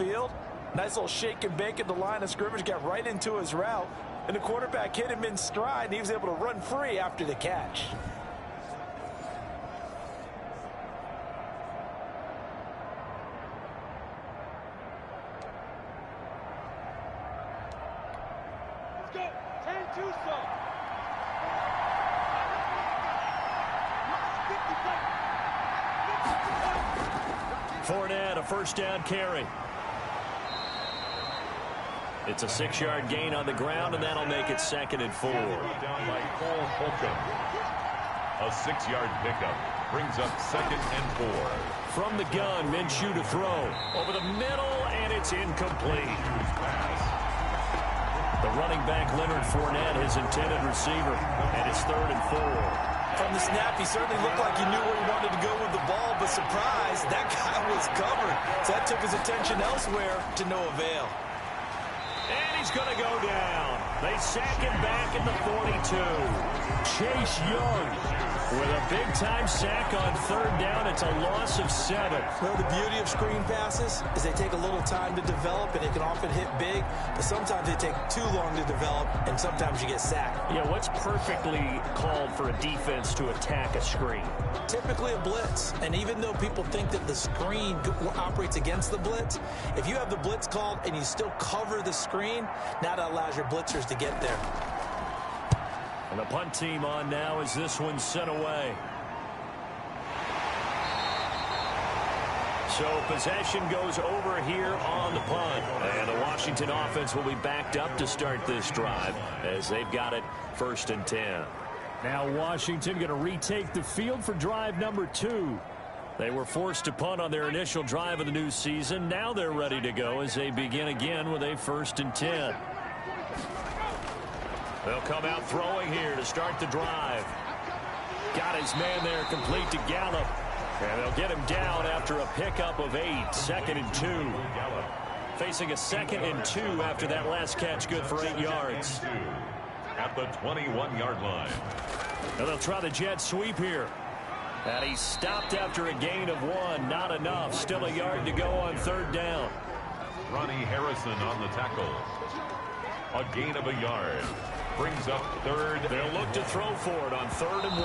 field. Nice little shake and bake at the line of scrimmage, got right into his route, and the quarterback hit him in stride, and he was able to run free after the catch. Let's go. 10-2 song. Fournette, a first down carry. It's a 6-yard gain on the ground, and that'll make it 2nd and 4. Down by Cole Holcomb. A 6-yard pickup brings up 2nd and 4. From the gun, Minshew to throw. Over the middle, and it's incomplete. The running back, Leonard Fournette, his intended receiver, and it's 3rd and 4. From the snap, he certainly looked like he knew where he wanted to go with the ball, but surprise, that guy was covered. So that took his attention elsewhere to no avail. And he's going to go down. They sack him back at the 42. Chase Young with a big-time sack on 3rd down. It's a loss of 7. Well, the beauty of screen passes is they take a little time to develop, and they can often hit big, but sometimes they take too long to develop, and sometimes you get sacked. Yeah, what's perfectly called for a defense to attack a screen? Typically a blitz, and even though people think that the screen operates against the blitz, if you have the blitz called and you still cover the screen, now that allows your blitzers to get there. And the punt team on now as this one's sent away. So possession goes over here on the punt. And the Washington offense will be backed up to start this drive as they've got it 1st and 10. Now Washington going to retake the field for drive number 2. They were forced to punt on their initial drive of the new season. Now they're ready to go as they begin again with a 1st and 10. They'll come out throwing here to start the drive. Got his man there complete to Gallup. And they'll get him down after a pickup of 8. 2nd and 2. Facing a 2nd and 2 after that last catch, good for 8 yards. At the 21-yard line. And they'll try the jet sweep here. And he's stopped after a gain of 1. Not enough. Still a yard to go on 3rd down. Ronnie Harrison on the tackle. A gain of a yard. Brings up 3rd. They'll look to throw for it on 3rd and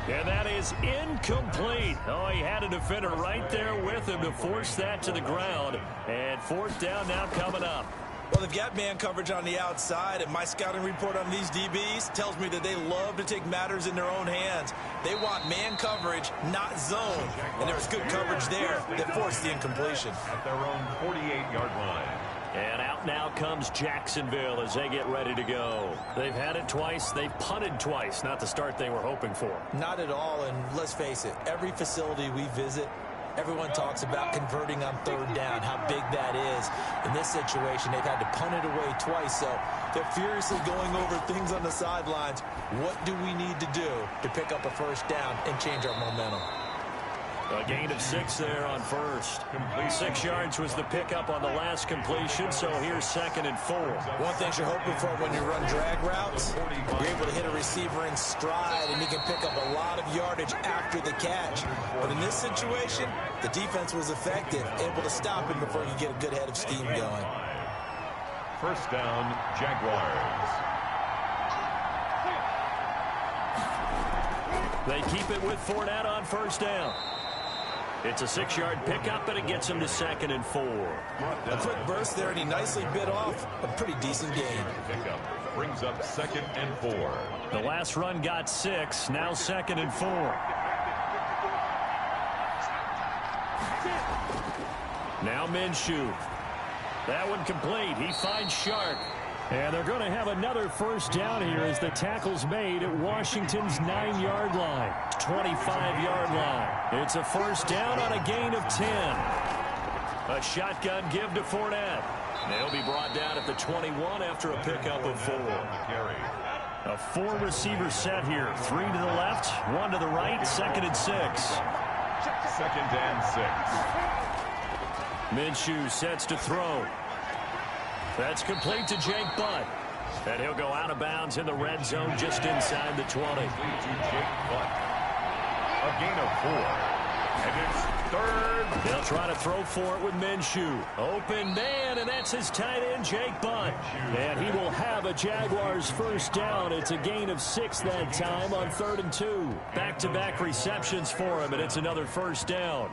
1. And that is incomplete. Oh, he had a defender right there with him to force that to the ground. And 4th down now coming up. Well, they've got man coverage on the outside, and my scouting report on these DBs tells me that they love to take matters in their own hands. They want man coverage, not zone. And there was good coverage there that forced the incompletion. At their own 48-yard line. And out now comes Jacksonville as they get ready to go. They've had it twice. They've punted twice. Not the start they were hoping for. Not at all, and let's face it, every facility we visit, everyone talks about converting on 3rd down, how big that is. In this situation, they've had to punt it away twice, so they're furiously going over things on the sidelines. What do we need to do to pick up a 1st down and change our momentum? A gain of 6 there on 1st. 6 yards was the pickup on the last completion, so here's 2nd and 4. One thing you're hoping for when you run drag routes, you're able to hit a receiver in stride, and he can pick up a lot of yardage after the catch. But in this situation, the defense was effective, able to stop him before you get a good head of steam going. 1st down, Jaguars. They keep it with Fournette on 1st down. It's a 6-yard pickup, and it gets him to 2nd and 4. A quick burst there, and he nicely bit off a pretty decent gain. Pickup brings up 2nd and 4. The last run got 6, now 2nd and 4. Now Minshew. That one complete. He finds Sharp. And they're going to have another 1st down here as the tackle's made at Washington's 9-yard line. 25-yard line. It's a 1st down on a gain of 10. A shotgun give to Fournette. They'll be brought down at the 21 after a pickup of 4. A 4-receiver set here. 3 to the left, 1 to the right, 2nd and 6. 2nd and 6. Minshew sets to throw. That's complete to Jake Butt. And he'll go out of bounds in the red zone just inside the 20. To Jake Butt. A gain of 4. And it's third. They'll try to throw for it with Minshew. Open man, and that's his tight end, Jake Butt. And he will have a Jaguars first down. It's a gain of 6 that time on 3rd and 2. Back-to-back receptions for him, and it's another first down.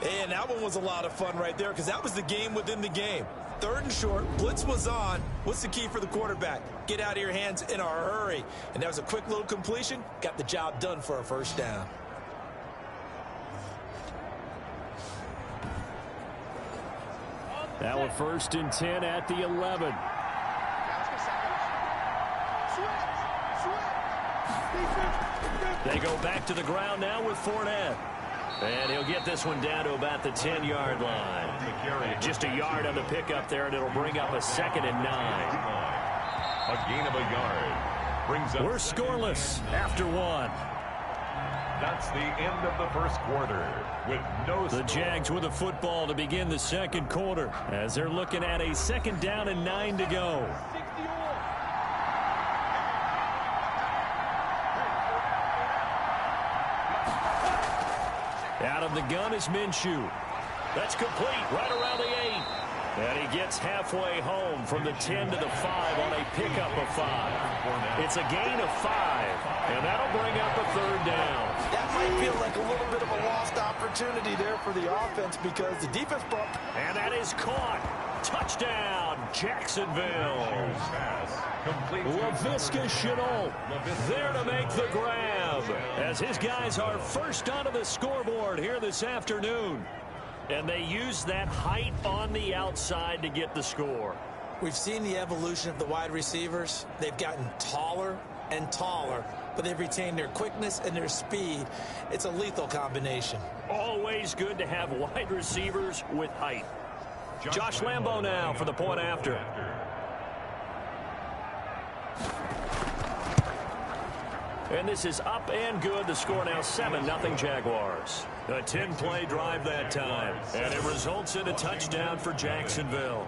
And that one was a lot of fun right there because that was the game within the game. 3rd and short, blitz was on. What's the key for the quarterback? Get out of your hands in a hurry. And that was a quick little completion. Got the job done for a first down. Now a 1st and 10 at the 11. They go back to the ground now with Fournette. And he'll get this one down to about the 10-yard line. Just a yard on the pickup there, and it'll bring up a 2nd and 9. A gain of a yard. Brings up. We're scoreless after 1. That's the end of the first quarter with no score. The Jags with the football to begin the second quarter as they're looking at a 2nd down and 9 to go. Out of the gun is Minshew. That's complete right around the 8. And he gets halfway home from the 10 to the 5 on a pickup of 5. It's a gain of 5, and that'll bring up a 3rd down. That might feel like a little bit of a lost opportunity there for the offense because the defense brought. And that is caught. Touchdown, Jacksonville. Laviska Shenault there to make the grab as his guys are first onto the scoreboard here this afternoon. And they use that height on the outside to get the score. We've seen the evolution of the wide receivers. They've gotten taller and taller, but they've retained their quickness and their speed. It's a lethal combination. Always good to have wide receivers with height. Josh Lambo now for the point after. And this is up and good. The score now 7-0 Jaguars. A 10-play drive that time. And it results in a touchdown for Jacksonville.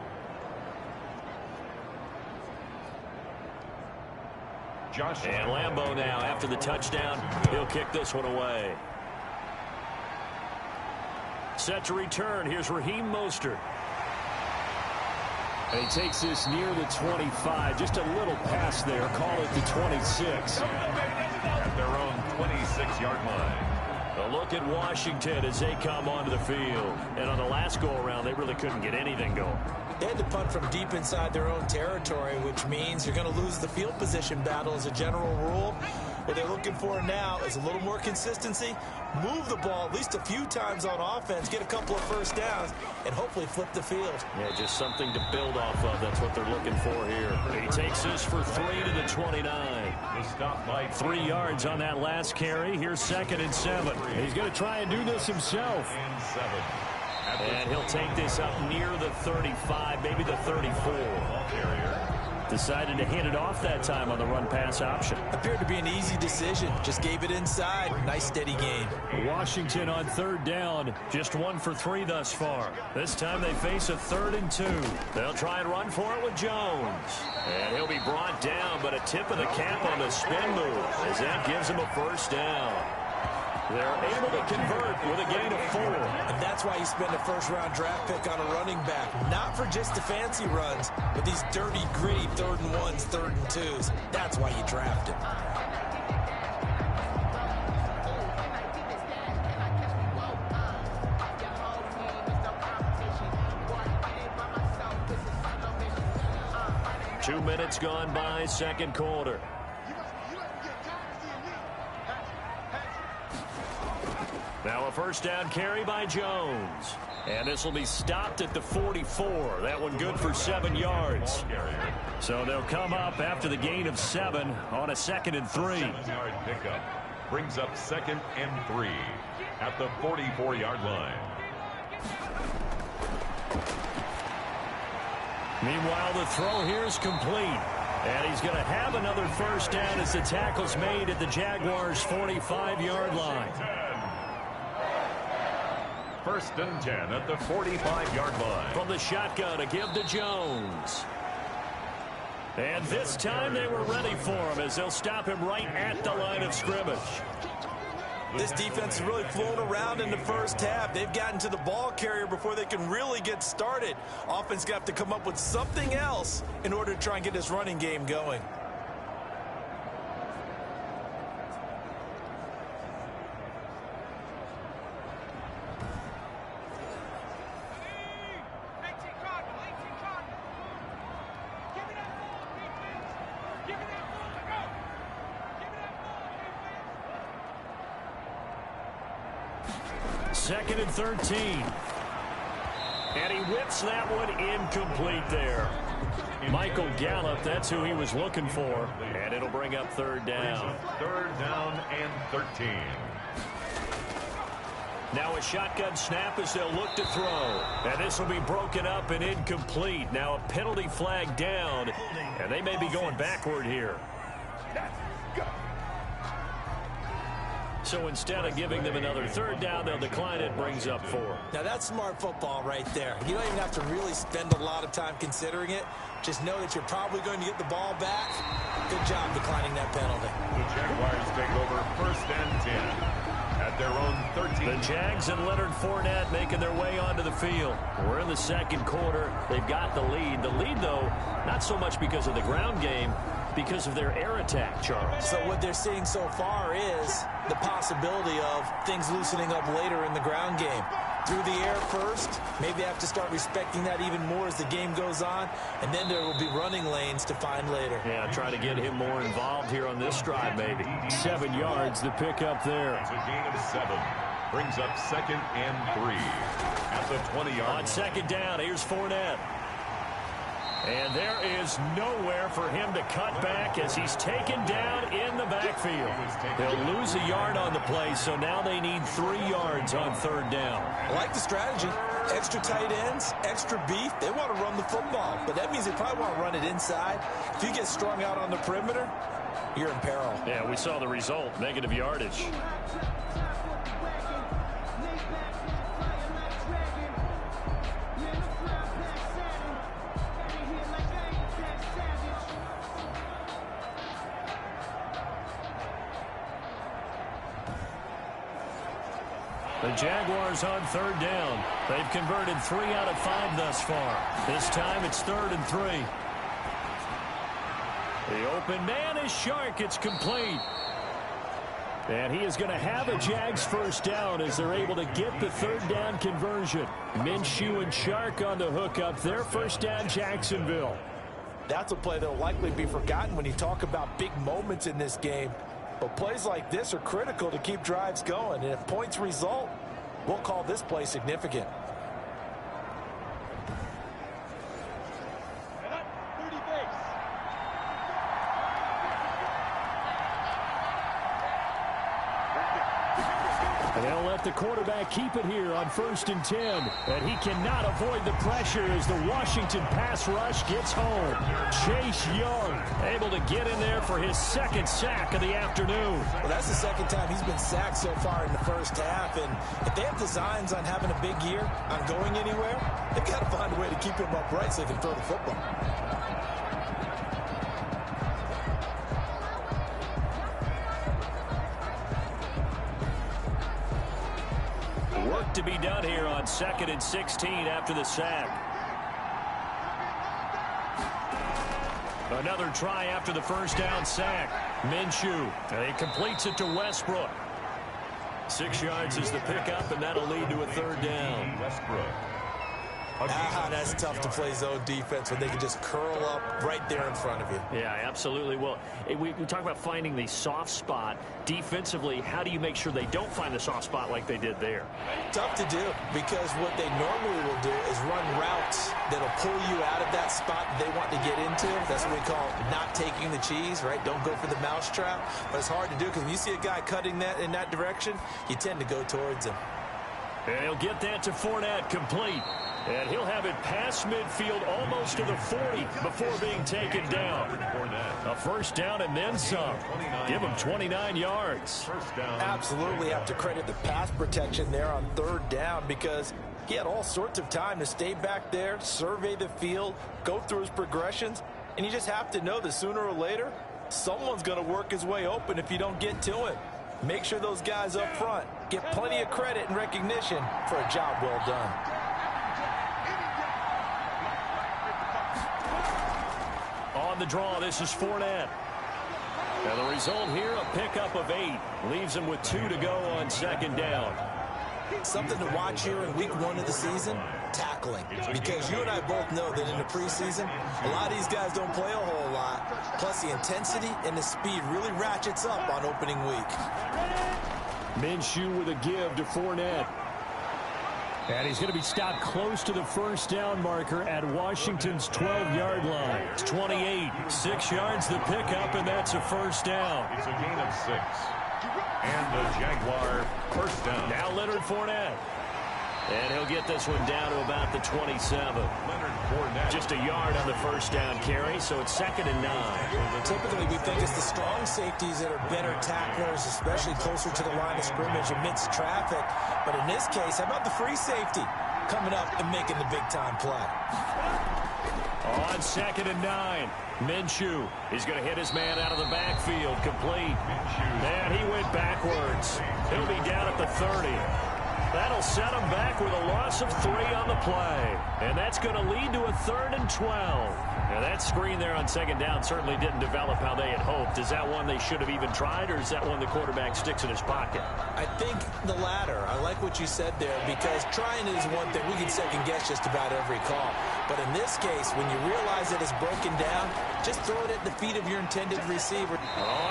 And Lambo now after the touchdown. He'll kick this one away. Set to return. Here's Raheem Mostert. And he takes this near the 25. Just a little pass there. Call it the 26. At their own 26-yard line. A look at Washington as they come onto the field. And on the last go-around, they really couldn't get anything going. They had to punt from deep inside their own territory, which means you're going to lose the field position battle as a general rule. What they're looking for now is a little more consistency, move the ball at least a few times on offense, get a couple of first downs, and hopefully flip the field. Yeah, just something to build off of. That's what they're looking for here. He takes this for 3 to the 29. 3 yards on that last carry. Here's 2nd and 7. He's going to try and do this himself. And he'll take this up near the 35, maybe the 34. Decided to hand it off that time on the run-pass option. Appeared to be an easy decision. Just gave it inside. Nice, steady game. Washington on 3rd down. Just 1 for 3 thus far. This time they face a 3rd and 2. They'll try and run for it with Jones. And he'll be brought down, but a tip of the cap on the spin move as that gives him a first down. They're able to convert with a gain of 4. And that's why you spend a first-round draft pick on a running back. Not for just the fancy runs, but these dirty, gritty 3rd and 1s, 3rd and 2s. That's why you draft him. Two minutes gone by, second quarter. Now a first down carry by Jones. And this will be stopped at the 44. That one good for 7 yards. So they'll come up after the gain of 7 on a 2nd and 3. 7-yard pickup brings up 2nd and 3 at the 44-yard line. Meanwhile, the throw here is complete. And he's going to have another first down as the tackle's made at the Jaguars' 45-yard line. 1st and 10 at the 45-yard line. From the shotgun to give to Jones. And this time they were ready for him as they'll stop him right at the line of scrimmage. This defense is really flown around in the first half. They've gotten to the ball carrier before they can really get started. Offense got to come up with something else in order to try and get this running game going. Second and 13. And he whips that one incomplete there. Michael Gallup, that's who he was looking for. And it'll bring up third down. Third down and 13. Now a shotgun snap as they'll look to throw. And this will be broken up and incomplete. Now a penalty flag down. And they may be going backward here. So instead of giving them another third down, they'll decline it. Brings up 4. Now that's smart football right there. You don't even have to really spend a lot of time considering it. Just know that you're probably going to get the ball back. Good job declining that penalty. The Jaguars take over first and 10 at their own 13. The Jags and Leonard Fournette making their way onto the field. We're in the second quarter. They've got the lead. The lead, though, not so much because of the ground game, because of their air attack, Charles. So what they're seeing so far is the possibility of things loosening up later in the ground game. Through the air first, maybe have to start respecting that even more as the game goes on, and then there will be running lanes to find later. Yeah, try to get him more involved here on this drive, maybe. 7 yards, the pickup there. It's a gain of 7. Brings up second and 3 at the 20-yard line. On second down, here's Fournette. And there is nowhere for him to cut back as he's taken down in the backfield. They'll lose a yard on the play, so now they need 3 yards on third down. I like the strategy. Extra tight ends, extra beef. They want to run the football, but that means they probably want to run it inside. If you get strung out on the perimeter, you're in peril. Yeah, we saw the result, negative yardage. The Jaguars on third down. They've converted 3 out of 5 thus far. This time it's 3rd and 3. The open man is Shark. It's complete. And he is going to have a Jags first down as they're able to get the third down conversion. Minshew and Shark on the hook up their first down, Jacksonville. That's a play that will likely be forgotten when you talk about big moments in this game. But plays like this are critical to keep drives going. And if points result, we'll call this play significant. And they'll let the quarterback keep it here on 1st and 10. And he cannot avoid the pressure as the Washington pass rush gets home. Chase Young able to get in there for his 2nd sack of the afternoon. Well, that's the 2nd time he's been sacked so far in the first half. And if they have designs on having a big year, on going anywhere, they've got to find a way to keep him upright so they can throw the football. Work to be done here on 2nd and 16 after the sack. Another try after the first down sack. Minshew, and he completes it to Westbrook. 6 yards is the pickup, and that'll lead to a third down. Westbrook. That's tough to play zone defense when they can just curl up right there in front of you. Yeah, absolutely. Well, we talk about finding the soft spot. Defensively, how do you make sure they don't find the soft spot like they did there? Tough to do, because what they normally will do is run routes that'll pull you out of that spot they want to get into. That's what we call not taking the cheese, right? Don't go for the mousetrap. But it's hard to do because when you see a guy cutting that in that direction, you tend to go towards him. And he'll get that to Fournette, complete. And he'll have it past midfield almost to the 40 before being taken down. A first down and then some. Give him 29 yards. Absolutely have to credit the pass protection there on third down, because he had all sorts of time to stay back there, survey the field, go through his progressions, and you just have to know that sooner or later, someone's going to work his way open if you don't get to him. Make sure those guys up front get plenty of credit and recognition for a job well done. On the draw, this is Fournette. And the result here, a pickup of 8. Leaves him with 2 to go on second down. Something to watch here in week 1 of the season, tackling. Because you and I both know that in the preseason, a lot of these guys don't play a whole lot. Plus, the intensity and the speed really ratchets up on opening week. Minshew with a give to Fournette. And he's going to be stopped close to the first down marker at Washington's 12-yard line. It's 28, 6 yards the pickup, and that's a first down. It's a gain of 6. And the Jaguar first down. Now Leonard Fournette. And he'll get this one down to about the 27. Leonard Fournette. Just a yard on the first down carry, so it's 2nd and 9. Typically, we think it's the strong safeties that are better tacklers, especially closer to the line of scrimmage amidst traffic. But in this case, how about the free safety coming up and making the big-time play? On 2nd and 9, Minshew. He's going to hit his man out of the backfield, complete. And he went backwards. He'll be down at the 30. That'll set him back with a loss of 3 on the play. And that's going to lead to a 3rd and 12. Now that screen there on 2nd down certainly didn't develop how they had hoped. Is that one they should have even tried, or is that one the quarterback sticks in his pocket? I think the latter. I like what you said there, because trying is one thing. We can second guess just about every call. But in this case, when you realize that it's broken down, just throw it at the feet of your intended receiver.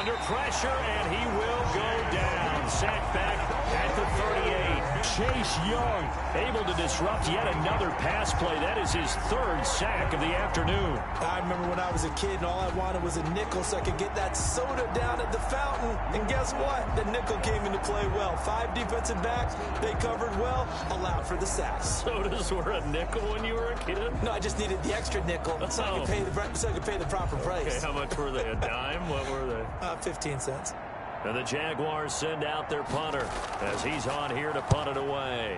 Under pressure, and he will go down. Sacked back at the 38. Chase Young able to disrupt yet another pass play. That is his 3rd sack of the afternoon. I remember when I was a kid and all I wanted was a nickel so I could get that soda down at the fountain. And guess what? The nickel came into play well. 5 defensive backs, they covered well, allowed for the sacks. Sodas were a nickel when you were a kid? No, I just needed the extra nickel so I could pay the proper price. Okay, how much were they? A dime? What were they? 15 cents. And the Jaguars send out their punter as he's on here to punt it away.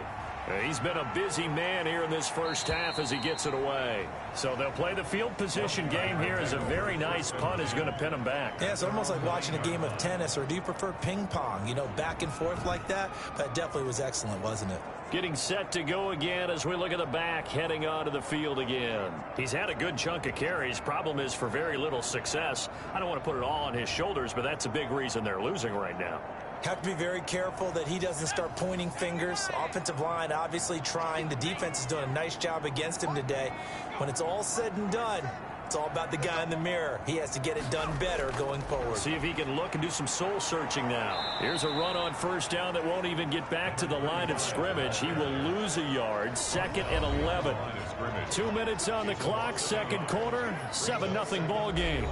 He's been a busy man here in this first half as he gets it away. So they'll play the field position game here as a very nice punt is going to pin him back. Yeah, it's almost like watching a game of tennis, or do you prefer ping pong? You know, back and forth like that? That definitely was excellent, wasn't it? Getting set to go again as we look at the back heading onto the field again. He's had a good chunk of carries. Problem is for very little success. I don't want to put it all on his shoulders, but that's a big reason they're losing right now. Have to be very careful that he doesn't start pointing fingers. Offensive line obviously trying. The defense is doing a nice job against him today. When it's all said and done, it's all about the guy in the mirror. He has to get it done better going forward. See if he can look and do some soul searching now. Here's a run on first down that won't even get back to the line of scrimmage. He will lose a yard. 2nd and 11. 2 minutes on the clock. Second quarter. 7-0 ball game.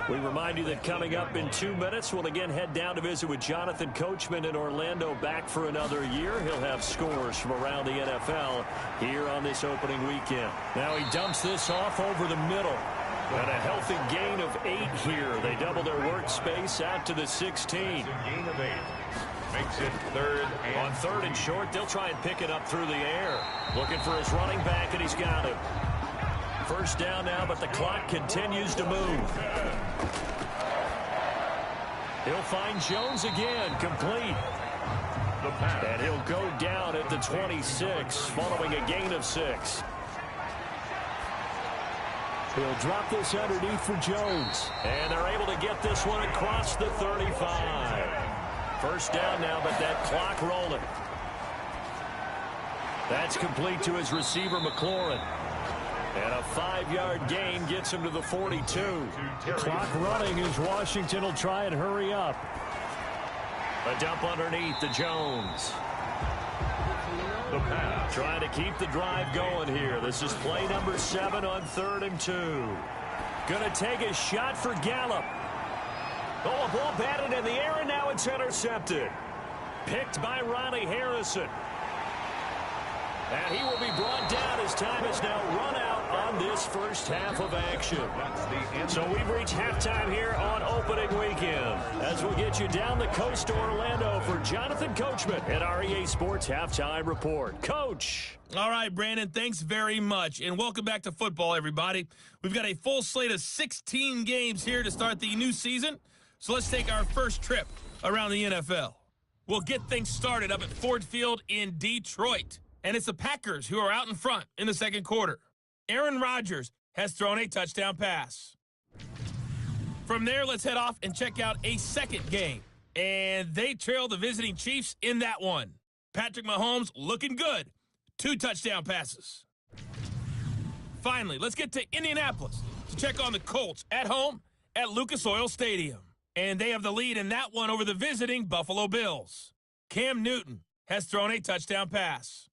We remind you that coming up in 2 minutes, we'll again head down to visit with Jonathan Coachman in Orlando, back for another year. He'll have scores from around the NFL here on this opening weekend. Now he dumps this off over the middle. And a healthy gain of 8 here. They double their workspace out to the 16. Gain of 8. Makes it 3rd and on 3rd and short, they'll try and pick it up through the air. Looking for his running back, and he's got him. First down now, but the clock continues to move. He'll find Jones again, complete. the pass. And he'll go down at the 26, following a gain of 6. He'll drop this underneath for Jones. And they're able to get this one across the 35. First down now, but that clock rolling. That's complete to his receiver, McLaurin. And a 5-yard gain gets him to the 42. Clock running as Washington will try and hurry up. A dump underneath to Jones. The pass. Trying to keep the drive going here. This is play number 7 on 3rd and 2. Going to take a shot for Gallup. Oh, a ball batted in the air, and now it's intercepted. Picked by Ronnie Harrison. And he will be brought down as time is now run out on this first half of action. So we've reached halftime here on opening weekend. As we'll get you down the coast to Orlando for Jonathan Coachman at our EA Sports Halftime Report. Coach. All right, Brandon, thanks very much. And welcome back to football, everybody. We've got a full slate of 16 games here to start the new season. So let's take our first trip around the NFL. will get things started up at Ford Field in Detroit. And it's the Packers who are out in front in the second quarter. Aaron Rodgers has thrown a touchdown pass. From there, let's head off and check out a second game. And they trail the visiting Chiefs in that one. Patrick Mahomes looking good. 2 touchdown passes. Finally, let's get to Indianapolis to check on the Colts at home at Lucas Oil Stadium. And they have the lead in that one over the visiting Buffalo Bills. Cam Newton has thrown a touchdown pass.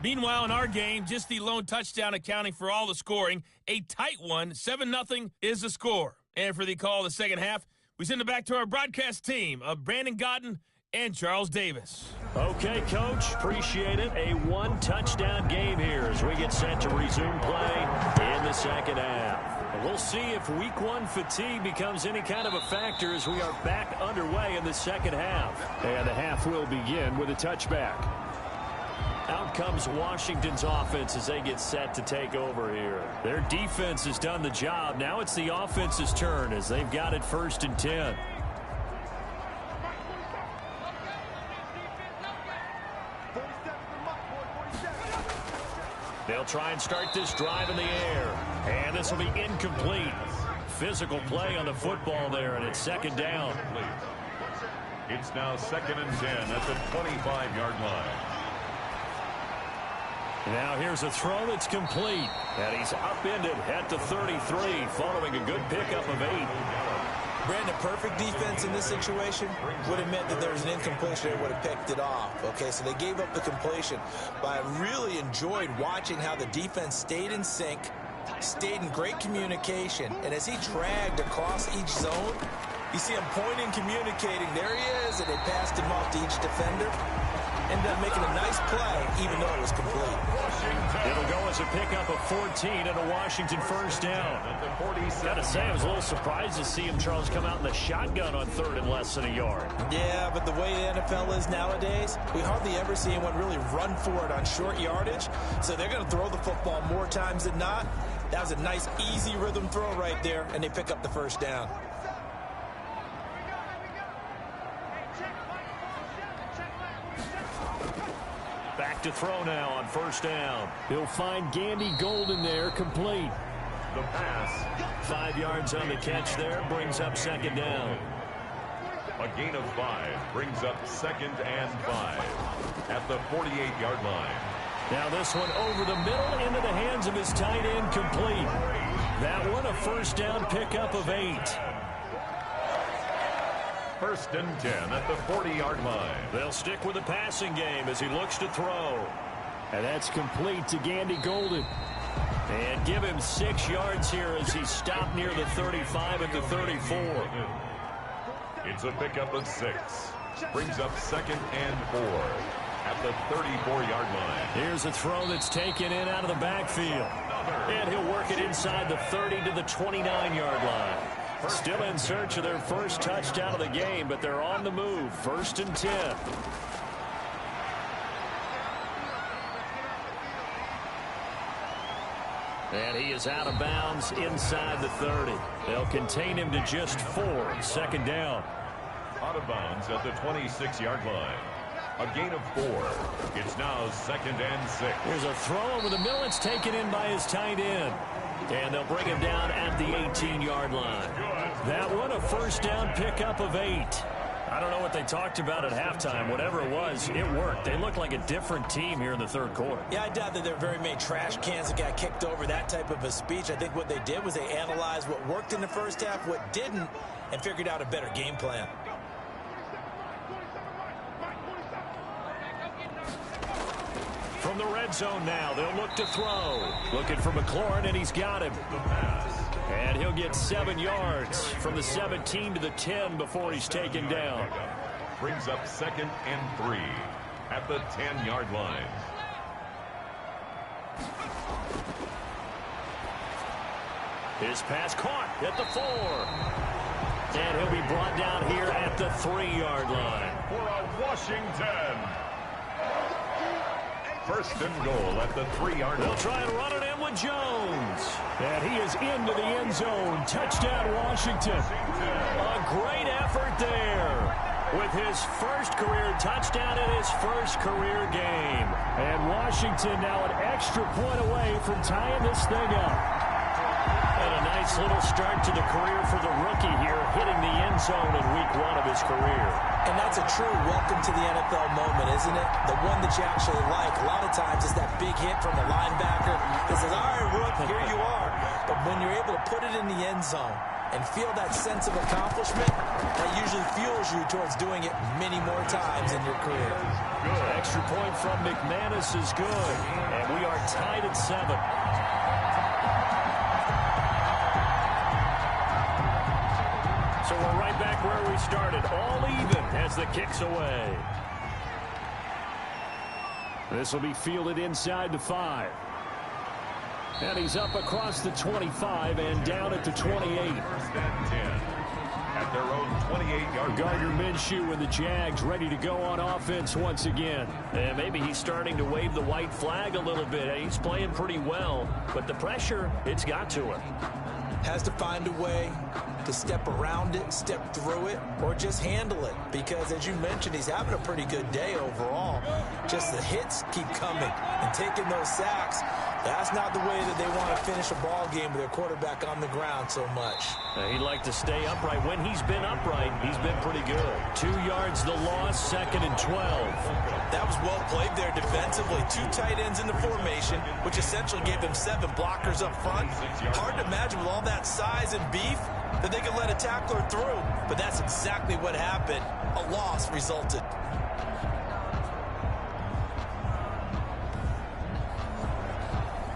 Meanwhile, in our game, just the lone touchdown accounting for all the scoring. A tight one, 7-0 is the score. And for the call of the second half, we send it back to our broadcast team of Brandon Godden and Charles Davis. Okay, Coach, appreciate it. A 1-touchdown game here as we get set to resume play in the second half. And we'll see if week 1 fatigue becomes any kind of a factor as we are back underway in the second half. And the half will begin with a touchback. Out comes Washington's offense as they get set to take over here. Their defense has done the job. Now it's the offense's turn as they've got it 1st and 10. They'll try and start this drive in the air. And this will be incomplete. Physical play on the football there, and it's second down. It's now 2nd and 10 at the 25-yard line. Now here's a throw that's complete. And he's upended at the 33 following a good pickup of 8. Brandon, perfect defense in this situation would have meant that there was an incompletion. They would have picked it off. Okay, so they gave up the completion. But I really enjoyed watching how the defense stayed in sync, stayed in great communication. And as he dragged across each zone, you see him pointing, communicating. There he is, and they passed him off to each defender. Ended up making a nice play, even though it was complete. It'll go as a pickup of 14 and a Washington first down. Gotta say, I was a little surprised to see him, Charles, come out in the shotgun on 3rd and less than a yard. Yeah, but the way the NFL is nowadays, we hardly ever see anyone really run for it on short yardage. So they're going to throw the football more times than not. That was a nice, easy rhythm throw right there, and they pick up the first down. Back to throw now on first down. He'll find Gandy Golden there, complete. The pass. 5 yards on the catch there, brings up second down. A gain of 5 brings up 2nd and 5 at the 48-yard line. Now this one over the middle into the hands of his tight end, complete. That one a first down pickup of 8. 1st and 10 at the 40-yard line. They'll stick with the passing game as he looks to throw. And that's complete to Gandy Golden. And give him 6 yards here as he stopped near the 35 at the 34. It's a pickup of 6. Brings up 2nd and 4 at the 34-yard line. Here's a throw that's taken in out of the backfield. And he'll work it inside the 30 to the 29-yard line. Still in search of their first touchdown of the game, but they're on the move. 1st and 10. And he is out of bounds inside the 30. They'll contain him to just 4. 2nd down. Out of bounds at the 26-yard line. A gain of 4. It's now 2nd and 6. Here's a throw over the middle. It's taken in by his tight end. And they'll bring him down at the 18-yard line. That one a first down pickup of 8. I don't know what they talked about at halftime. Whatever it was, it worked. They look like a different team here in the third quarter. Yeah, I doubt that there are very many trash cans that got kicked over, that type of a speech. I think what they did was they analyzed what worked in the first half, what didn't, and figured out a better game plan. From the red zone now, they'll look to throw. Looking for McLaurin, and he's got him. And he'll get 7 yards from the 17 to the 10 before he's taken down. Brings up 2nd and 3 at the 10-yard line. His pass caught at the 4. And he'll be brought down here at the 3-yard line. For a Washington. 1st and goal at the 3-yard line. They'll try and run it in with Jones. And he is into the end zone. Touchdown, Washington. A great effort there. with his first career touchdown in his first career game. And Washington now an extra point away from tying this thing up. And a nice little start to the career for the rookie here, hitting the end zone in week 1 of his career. And that's a true welcome to the NFL moment, isn't it? The one that you actually like. A lot of times it's that big hit from a linebacker that says, all right, Rook, here you are. But when you're able to put it in the end zone and feel that sense of accomplishment, that usually fuels you towards doing it many more times in your career. Good. Extra point from McManus is good. And we are tied at 7. So we're right back where we started, all even as the kick's away. This will be fielded inside the 5. And he's up across the 25 and down at the 28. First and 10 at their own 28-yard. Gardner Minshew and the Jags ready to go on offense once again. And maybe he's starting to wave the white flag a little bit. He's playing pretty well, but the pressure, it's got to him. Has to find a way to step around it, step through it, or just handle it. Because, as you mentioned, he's having a pretty good day overall. Just the hits keep coming and taking those sacks. That's not the way that they want to finish a ball game with their quarterback on the ground so much. He'd like to stay upright. When he's been upright, he's been pretty good. 2 yards the loss, 2nd and 12. That was well played there defensively. 2 tight ends in the formation, which essentially gave them 7 blockers up front. Hard to imagine with all that size and beef that they could let a tackler through. But that's exactly what happened. A loss resulted.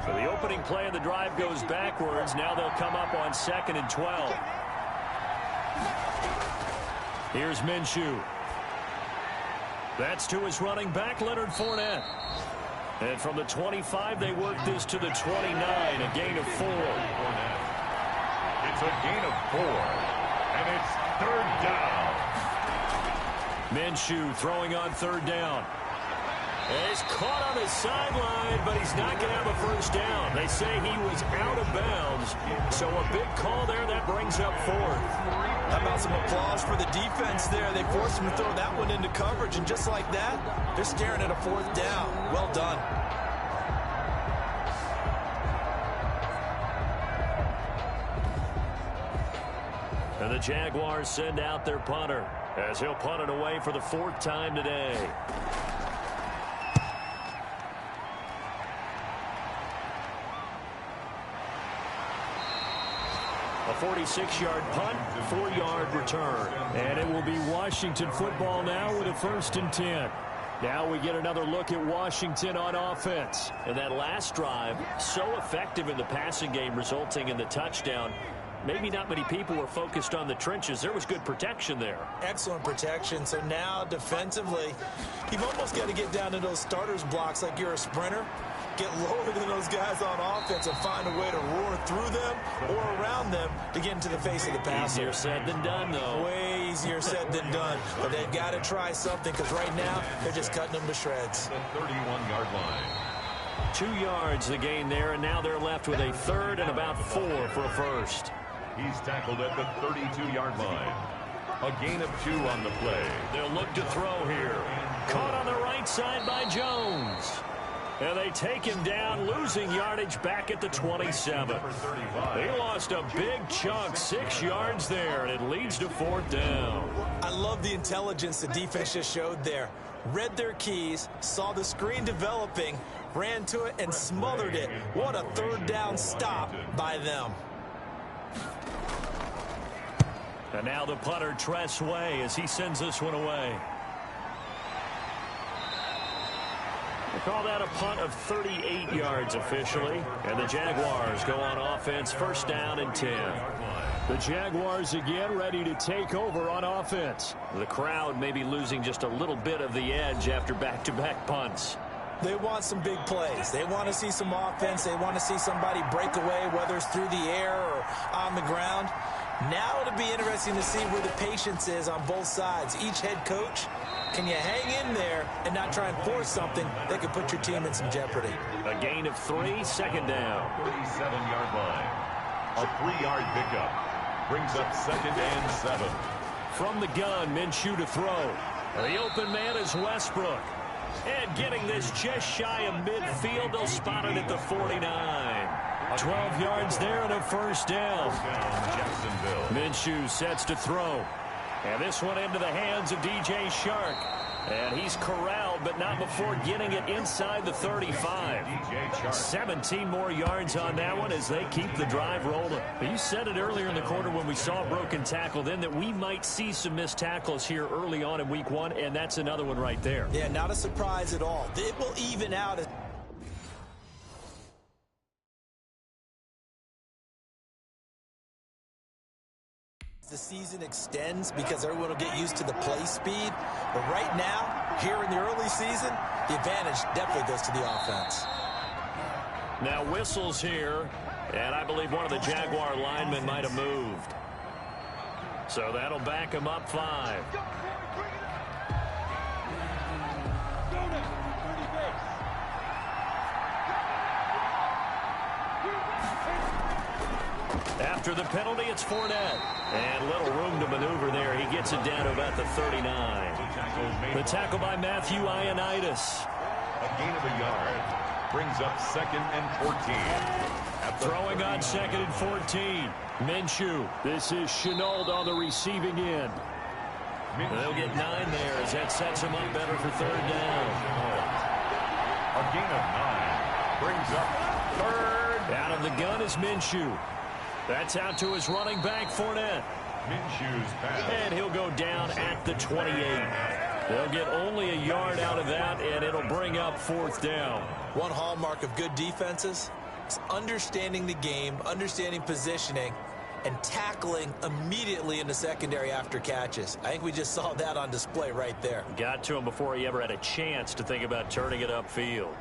So the opening play of the drive goes backwards. Now they'll come up on 2nd and 12. Here's Minshew. That's to his running back, Leonard Fournette. And from the 25, they work this to the 29, a gain of 4. It's a gain of 4, and it's 3rd down. Minshew throwing on 3rd down. He's caught on the sideline, but he's not going to have a first down. They say he was out of bounds, so a big call there. That brings up 4th. How about some applause for the defense there? They forced him to throw that one into coverage, and just like that, they're staring at a 4th down. Well done. And the Jaguars send out their punter as he'll punt it away for the 4th time today. A 46-yard punt, 4-yard return. And it will be Washington football now with a 1st and 10. Now we get another look at Washington on offense. And that last drive, so effective in the passing game, resulting in the touchdown. Maybe not many people were focused on the trenches. There was good protection there. Excellent protection. So now defensively, you've almost got to get down to those starters blocks like you're a sprinter. Get lower than those guys on offense and find a way to roar through them or around them to get into the face of the passer. Easier said than done, though. Way easier said than done. But they've got to try something because right now they're just cutting them to shreds. The 31-yard line. 2 yards the gain there, and now they're left with a 3rd and about 4 for a first. He's tackled at the 32-yard line. A gain of 2 on the play. They'll look to throw here. Caught on the right side by Jones. And they take him down, losing yardage back at the 27. They lost a big chunk, 6 yards there, and it leads to 4th down. I love the intelligence the defense just showed there. Read their keys, saw the screen developing, ran to it, and smothered it. What a 3rd down stop by them. And now the punter, Tress Way, as he sends this one away. They call that a punt of 38 yards officially. And the Jaguars go on offense, 1st down and 10. The Jaguars again ready to take over on offense. The crowd may be losing just a little bit of the edge after back-to-back punts. They want some big plays. They want to see some offense. They want to see somebody break away, whether it's through the air or on the ground. Now it'll be interesting to see where the patience is on both sides. Each head coach, can you hang in there and not try and force something that could put your team in some jeopardy? A gain of 3, 2nd down. 37-yard line. A 3-yard pickup. Brings up 2nd and 7. from the gun. Minshew to throw. The open man is Westbrook. And getting this just shy of midfield, they'll spot it at the 49. 12 yards there and a first down. Minshew sets to throw. And this one into the hands of DJ Shark. And he's corralled, but not before getting it inside the 35. 17 more yards on that one as they keep the drive rolling. You said it earlier in the quarter when we saw a broken tackle then that we might see some missed tackles here early on in week 1, and that's another one right there. Yeah, not a surprise at all. It will even out. The season extends because everyone will get used to the play speed. But right now, here in the early season, the advantage definitely goes to the offense. Now whistles here, and I believe one of the Jaguar linemen might have moved. So that'll back him up 5. After the penalty, it's Fournette. And little room to maneuver there. He gets it down to about the 39. The tackle by Matthew Ioannidis. A gain of a yard. Brings up 2nd and 14. Throwing on 2nd and 14. Minshew. This is Shenault on the receiving end. They'll get 9 there as that sets him up better for 3rd down. A gain of 9. Brings up 3rd. Out of the gun is Minshew. That's out to his running back, Fournette. Minshew's pass. And he'll go down at the 28. They'll get only a yard out of that, and it'll bring up 4th down. One hallmark of good defenses is understanding the game, understanding positioning, and tackling immediately in the secondary after catches. I think we just saw that on display right there. Got to him before he ever had a chance to think about turning it upfield.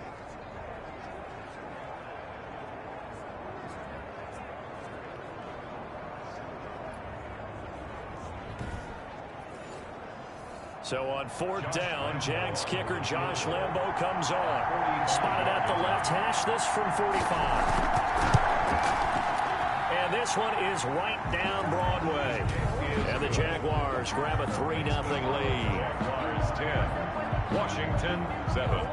So on 4th down, Jags kicker Josh Lambo comes on. Spotted at the left hash, this from 45. And this one is right down Broadway. And the Jaguars grab a 3-0 lead. Jaguars 10. Washington 7.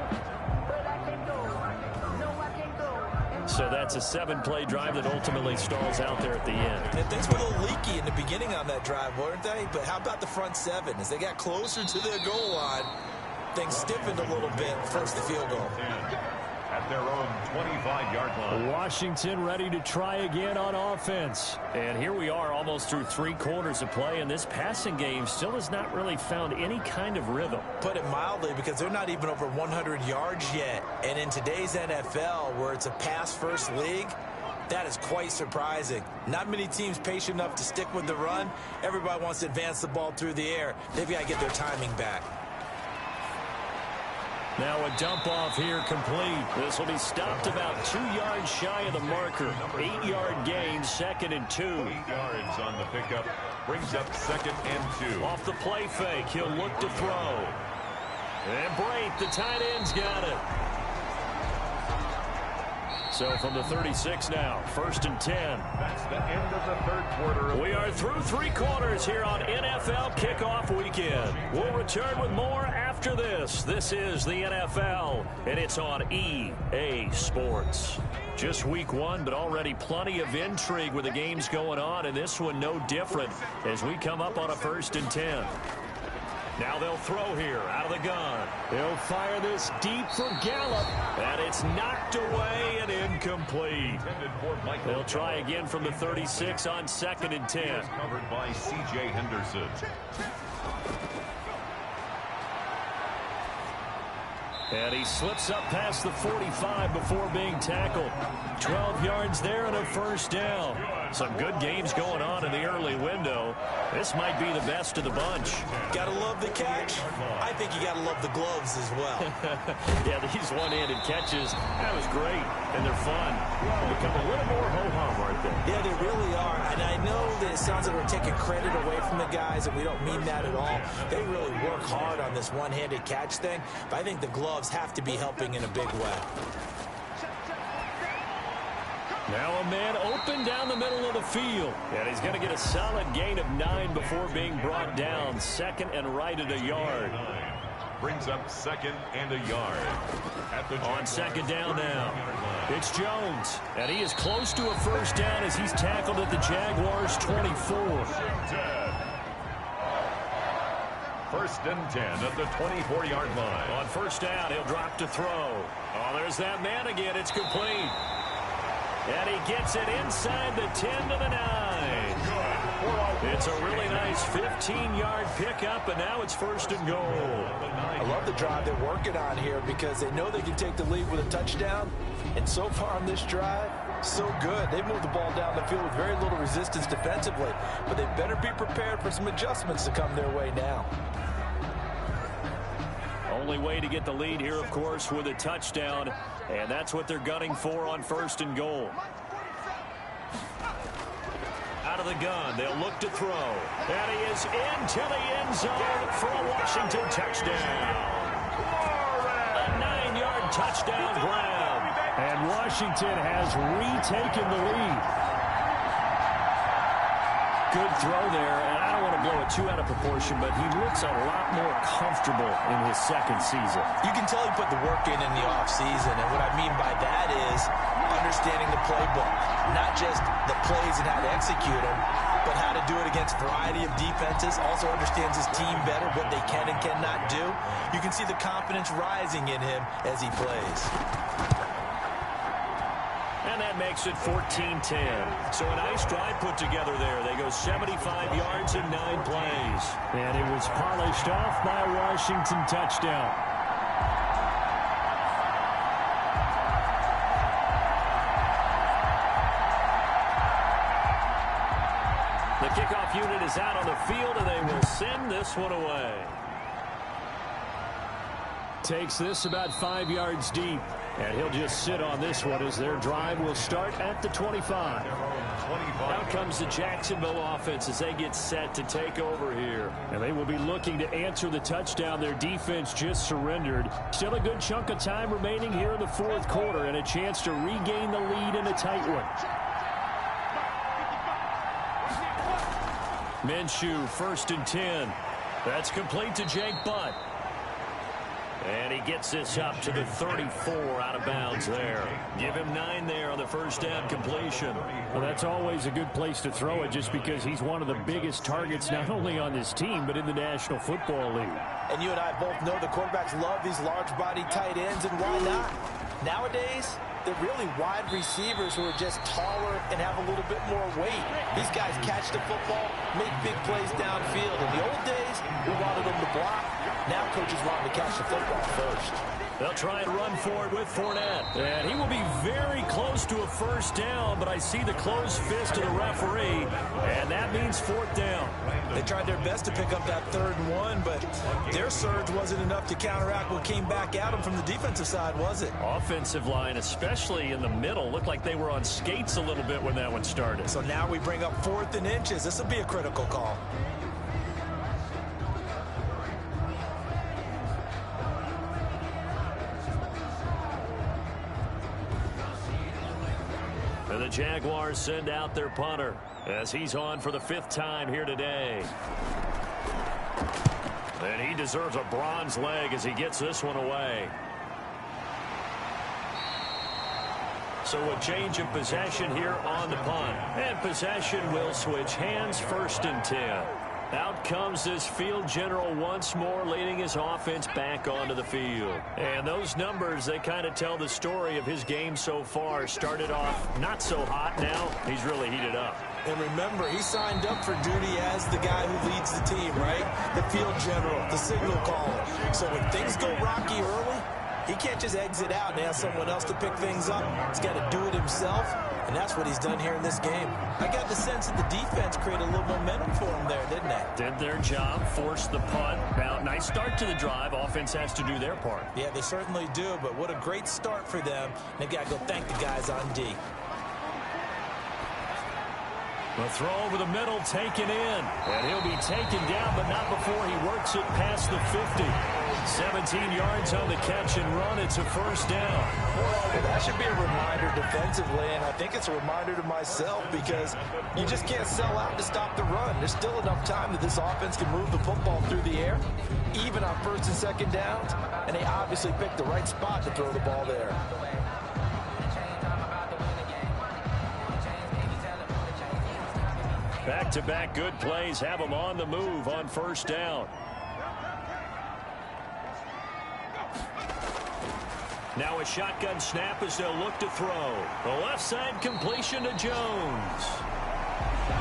So that's a 7-play drive that ultimately stalls out there at the end. And things were a little leaky in the beginning on that drive, weren't they? But how about the front 7? As they got closer to their goal line, things stiffened a little bit, forced the field goal. At their own 25-yard line. Washington ready to try again on offense. And here we are almost through 3 quarters of play, and this passing game still has not really found any kind of rhythm. Put it mildly, because they're not even over 100 yards yet. And in today's NFL, where it's a pass-first league, that is quite surprising. Not many teams patient enough to stick with the run. Everybody wants to advance the ball through the air. They've got to get their timing back. Now a dump off here complete. This will be stopped about 2 yards shy of the marker. 8-yard gain, 2nd and 2. 8 yards on the pickup. Brings up 2nd and 2. Off the play fake, he'll look to throw. And Brate, the tight end's got it. So from the 36 now, 1st and 10. That's the end of the 3rd quarter. We are through 3 quarters here on NFL Kickoff Weekend. We'll return with more after this. This is the NFL, and it's on EA Sports. Just week 1, but already plenty of intrigue with the games going on, and this one no different as we come up on a 1st and 10. Now they'll throw here out of the gun. They'll fire this deep for Gallup, and it's knocked away and incomplete. They'll try again from the 36 on 2nd and 10. Covered by C.J. Henderson. And he slips up past the 45 before being tackled. 12 yards there and a 1st down. Some good games going on in the early window. This might be the best of the bunch. Gotta love the catch. I think you gotta love the gloves as well. Yeah, these one-handed catches, that was great, and they're fun. They become a little more ho-hum, aren't they? Yeah, they really are. And I know that it sounds like we're taking credit away from the guys, and we don't mean that at all. They really work hard on this one-handed catch thing, but I think the gloves have to be helping in a big way. Now a man open down the middle of the field. And he's going to get a solid gain of 9 before being brought down. Second and right at a yard. Brings up second and a yard. On second down now, it's Jones. And he is close to a first down as he's tackled at the Jaguars' 24. First and 10 at the 24-yard line. On first down, he'll drop to throw. Oh, there's that man again. It's complete. And he gets it inside the 10 to the 9. It's a really nice 15-yard pickup, and now it's first and goal. I love the drive they're working on here because they know they can take the lead with a touchdown. And so far on this drive, so good. They've moved the ball down the field with very little resistance defensively. But they better be prepared for some adjustments to come their way now. Only way to get the lead here, of course, with a touchdown. And that's what they're gunning for on first and goal. Out of the gun, they'll look to throw. And he is into the end zone for a Washington touchdown. A 9-yard touchdown grab. And Washington has retaken the lead. Good throw there, and I don't want to blow it too out of proportion, but he looks a lot more comfortable in his second season. You can tell he put the work in the offseason, and what I mean by that is understanding the playbook. Not just the plays and how to execute them, but how to do it against a variety of defenses. Also understands his team better, what they can and cannot do. You can see the confidence rising in him as he plays. And that makes it 14-10. So a nice drive put together there. They go 75 yards in 9 plays. And it was polished off by a Washington touchdown. The kickoff unit is out on the field, and they will send this one away. Takes this about 5 yards deep. And he'll just sit on this one as their drive will start at the 25. Out comes the Jacksonville offense as they get set to take over here. And they will be looking to answer the touchdown their defense just surrendered. Still a good chunk of time remaining here in the fourth quarter and a chance to regain the lead in a tight one. Minshew, first and 10. That's complete to Jake Butt. And he gets this up to the 34 out of bounds there. Give him 9 there on the first down completion. Well, that's always a good place to throw it just because he's one of the biggest targets not only on this team but in the National Football League. And you and I both know the quarterbacks love these large-body tight ends, and why not? Nowadays, they're really wide receivers who are just taller and have a little bit more weight. These guys catch the football, make big plays downfield. In the old days, we wanted them to block. Now coaches want them to catch the football first. They'll try and run for it with Fournette. And he will be very close to a first down, but I see the closed fist of the referee, and that means fourth down. They tried their best to pick up that 3rd and 1, but their surge wasn't enough to counteract what came back at them from the defensive side, was it? Offensive line, especially in the middle, looked like they were on skates a little bit when that one started. So now we bring up 4th and inches. This will be a critical call. And the Jaguars send out their punter as he's on for the 5th time here today. And he deserves a bronze leg as he gets this one away. So a change of possession here on the punt. And possession will switch hands, 1st and 10. Out comes this field general once more, leading his offense back onto the field. And those numbers, they kind of tell the story of his game so far. Started off not so hot. Now he's really heated up. And remember, he signed up for duty as the guy who leads the team, right? The field general, the signal caller. So when things go rocky early, he can't just exit out and ask someone else to pick things up. He's got to do it himself, and that's what he's done here in this game. I got the sense that the defense created a little momentum for him there, didn't they? Did their job, forced the punt. Now, nice start to the drive. Offense has to do their part. Yeah, they certainly do, but what a great start for them. They've got to go thank the guys on D. The throw over the middle, taken in. And he'll be taken down, but not before he works it past the 50. 17 yards on the catch and run. It's a first down. Well, that should be a reminder defensively, and I think it's a reminder to myself because you just can't sell out to stop the run. There's still enough time that this offense can move the football through the air, even on first and second downs, and they obviously picked the right spot to throw the ball there. Back-to-back good plays have them on the move on first down. Now a shotgun snap as they'll look to throw. The left side completion to Jones.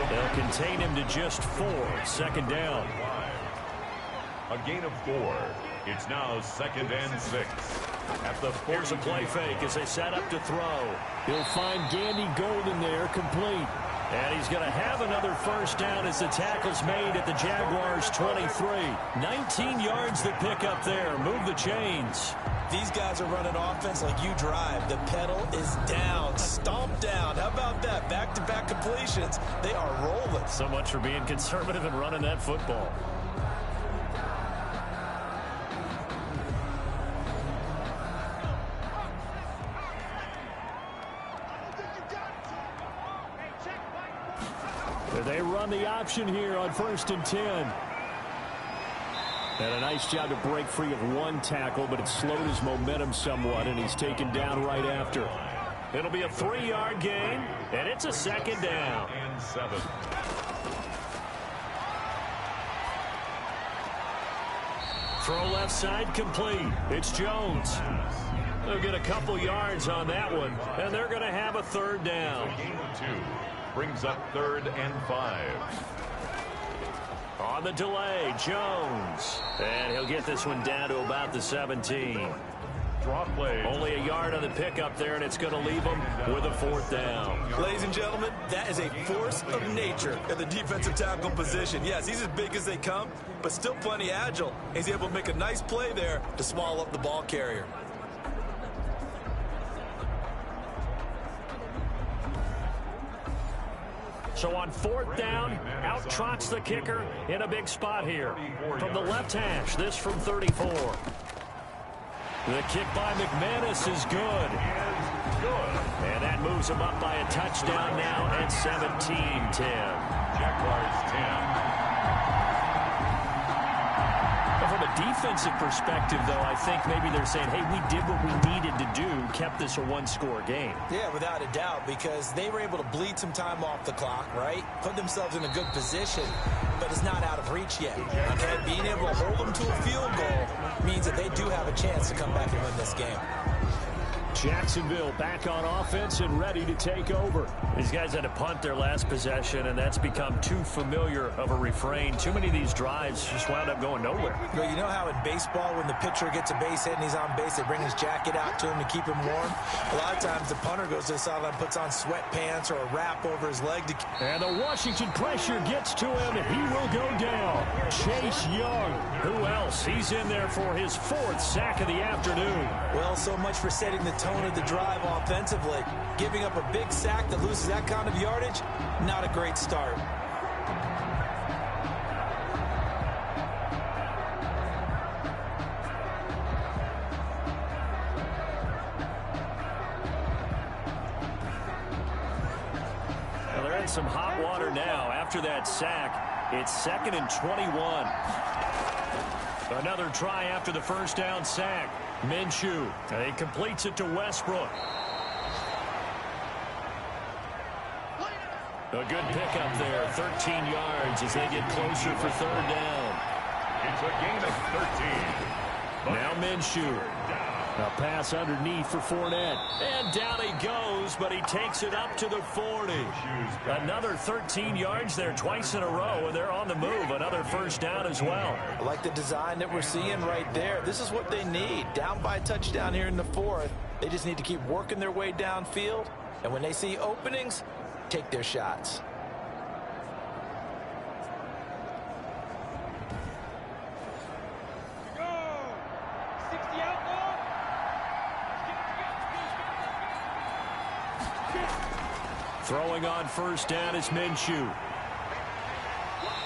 They'll contain him to just 4. Second down. A gain of 4. It's now 2nd and 6. At the Here's a play fake as they set up to throw. He'll find Gandy Golden there, complete. And he's going to have another first down as the tackle's made at the Jaguars' 23. 19 yards the pick up there. Move the chains. These guys are running offense like you drive. The pedal is down, stomp down. How about that? Back-to-back completions. They are rolling. So much for being conservative and running that football. They run the option here on 1st and 10. And a nice job to break free of one tackle, but it slowed his momentum somewhat, and he's taken down right after. It'll be a 3-yard gain, and it's a second down. And 7. Throw left side complete. It's Jones. They'll get a couple yards on that one, and they're going to have a third down. A gain of 2. Brings up 3rd and 5. On the delay, Jones. And he'll get this one down to about the 17. Draw play. Only a yard on the pickup there, and it's going to leave him with a 4th down. Ladies and gentlemen, that is a force of nature at the defensive tackle position. Yes, he's as big as they come, but still plenty agile. He's able to make a nice play there to swallow up the ball carrier. So on 4th down, out trots the kicker in a big spot here. From the left hash, this from 34. The kick by McManus is good. And that moves him up by a touchdown now at 17-10. Jaguars 10. From a defensive perspective, though, I think maybe they're saying, hey, we did what we needed to do, kept this a 1-score game. Yeah, without a doubt, because they were able to bleed some time off the clock, right? Put themselves in a good position, but it's not out of reach yet. Okay, being able to hold them to a field goal means that they do have a chance to come back and win this game. Jacksonville back on offense and ready to take over. These guys had to punt their last possession, and that's become too familiar of a refrain. Too many of these drives just wound up going nowhere. Well, you know how in baseball, when the pitcher gets a base hit and he's on base, they bring his jacket out to him to keep him warm? A lot of times the punter goes to the sideline, puts on sweatpants or a wrap over his leg. And the Washington pressure gets to him, and he will go down. Chase Young. Who else? He's in there for his 4th sack of the afternoon. Well, so much for setting the tone of the drive offensively. Giving up a big sack that loses that kind of yardage, not a great start. Well, they're in some hot water now. After that sack, it's 2nd and 21. Another try after the first down sack. Minshew. He completes it to Westbrook. A good pickup there. 13 yards as they get closer for 3rd down. It's a gain of 13. Now Minshew. A pass underneath for Fournette. And down he goes, but he takes it up to the 40. Another 13 yards there twice in a row, and they're on the move. Another first down as well. I like the design that we're seeing right there. This is what they need. Down by a touchdown here in the 4th. They just need to keep working their way downfield. And when they see openings, take their shots. Throwing on first down is Minshew.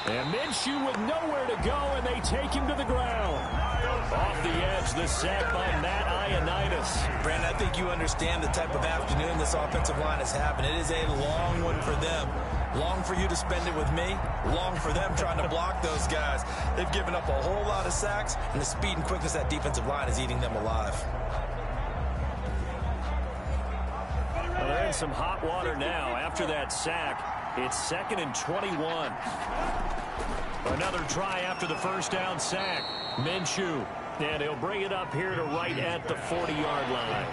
And Minshew with nowhere to go, and they take him to the ground. Off the edge, the sack by Matt Ioannidis. Brandon, I think you understand the type of afternoon this offensive line is having. It is a long one for them. Long for you to spend it with me. Long for them trying to block those guys. They've given up a whole lot of sacks, and the speed and quickness of that defensive line is eating them alive. Well, they're in some hot water now. After that sack, it's 2nd and 21. Another try after the first down sack. Minshew. And he'll bring it up here to right at the 40-yard line.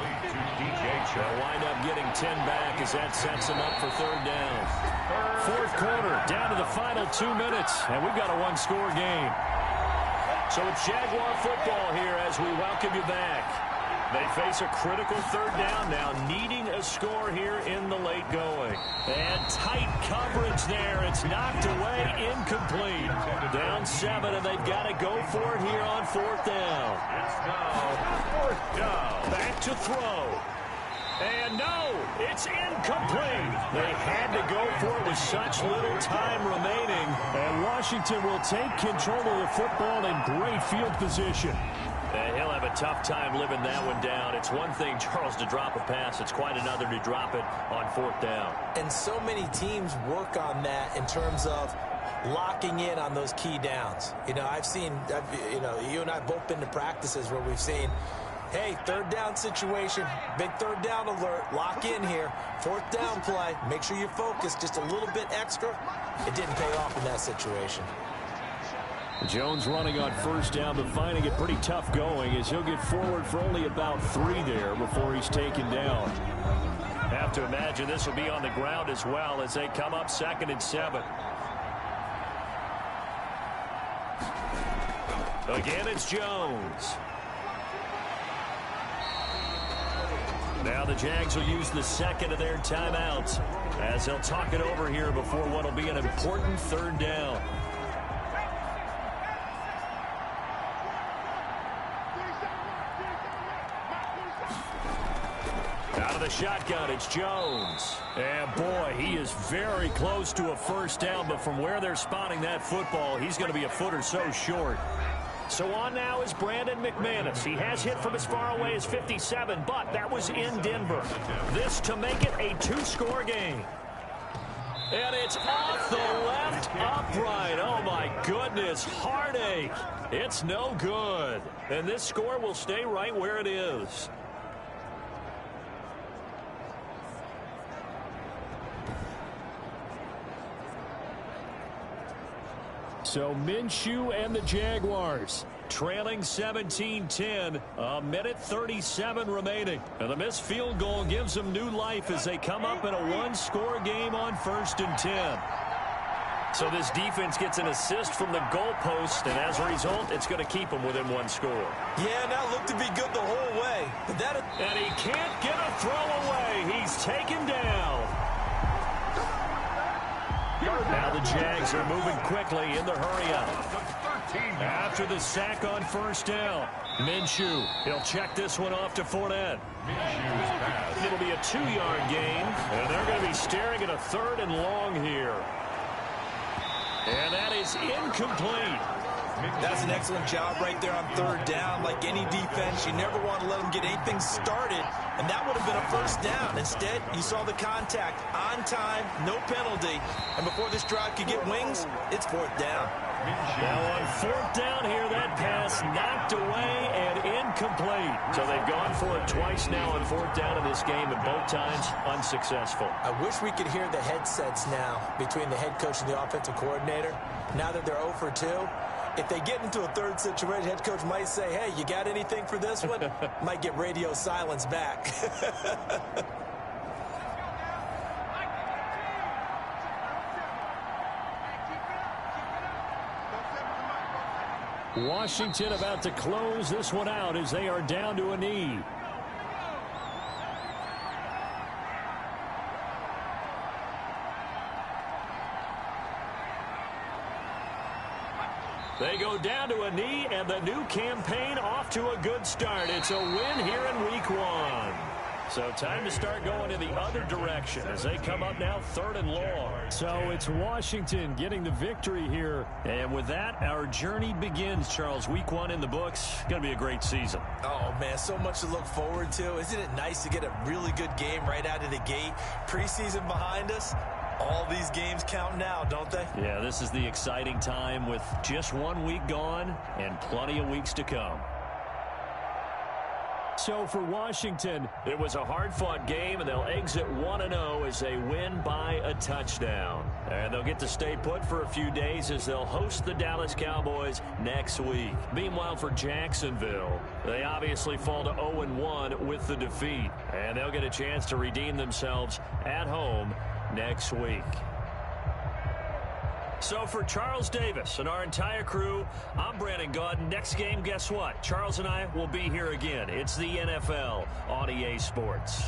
They'll wind up getting 10 back as that sets him up for 3rd down. 4th quarter, down to the final 2 minutes, and we've got a one-score game. So it's Jaguar football here as we welcome you back. They face a critical 3rd down now, needing a score here in the late going. And tight coverage there. It's knocked away, incomplete. Down 7, and they've got to go for it here on 4th down. It's now 4th down. Back to throw. And no, it's incomplete. They had to go for it with such little time remaining. And Washington will take control of the football in great field position. And he'll have a tough time living that one down. It's one thing, Charles, to drop a pass. It's quite another to drop it on 4th down. And so many teams work on that in terms of locking in on those key downs. You know, you and I have both been to practices where we've seen, hey, 3rd down situation, big 3rd down alert, lock in here, 4th down play, make sure you focus just a little bit extra. It didn't pay off in that situation. Jones running on 1st down, but finding it pretty tough going as he'll get forward for only about 3 there before he's taken down. Have to imagine this will be on the ground as well as they come up 2nd and 7. Again, it's Jones. Now the Jags will use the 2nd of their timeouts as they'll talk it over here before what will be an important 3rd down. Out of the shotgun, it's Jones. And boy, he is very close to a 1st down, but from where they're spotting that football, he's going to be a foot or so short. So on now is Brandon McManus. He has hit from as far away as 57, but that was in Denver. This to make it a 2-score game. And it's off the left upright. Oh, my goodness. Heartache. It's no good. And this score will stay right where it is. So Minshew and the Jaguars trailing 17-10, a minute 37 remaining. And the missed field goal gives them new life as they come up in a 1-score game on 1st and 10. So this defense gets an assist from the goalpost, and as a result, it's going to keep them within 1 score. Yeah, that looked to be good the whole way. And he can't get a throw away. He's taken down. Now the Jags are moving quickly in the hurry-up. After the sack on 1st down, Minshew, he'll check this one off to Fournette. It'll be a 2-yard gain, and they're going to be staring at a 3rd and long here. And that is incomplete. That's an excellent job right there on 3rd down. Like any defense, you never want to let them get anything started, and that would have been a 1st down. Instead, you saw the contact on time, no penalty, and before this drive could get wings, it's 4th down. Now on 4th down here, that pass knocked away and incomplete. So they've gone for it twice now on 4th down in this game, and both times unsuccessful. I wish we could hear the headsets now between the head coach and the offensive coordinator. Now that they're 0 for 2, if they get into a 3rd situation, head coach might say, hey, you got anything for this one? Might get radio silence back. Washington about to close this one out as they are down to a knee. They go down to a knee, and the new campaign off to a good start. It's a win here in Week 1. So time to start going in the other direction as they come up now 3rd and long. So it's Washington getting the victory here. And with that, our journey begins, Charles. Week 1 in the books. Going to be a great season. Oh, man, so much to look forward to. Isn't it nice to get a really good game right out of the gate? Preseason behind us. All these games count now, don't they? Yeah, this is the exciting time with just 1 week gone and plenty of weeks to come. So for Washington, it was a hard-fought game, and they'll exit 1-0 as they win by a touchdown. And they'll get to stay put for a few days as they'll host the Dallas Cowboys next week. Meanwhile, for Jacksonville, they obviously fall to 0-1 with the defeat, and they'll get a chance to redeem themselves at home next week. So for Charles Davis and our entire crew, I'm Brandon Gaudin. Next game, guess what? Charles and I will be here again. It's the NFL on EA Sports.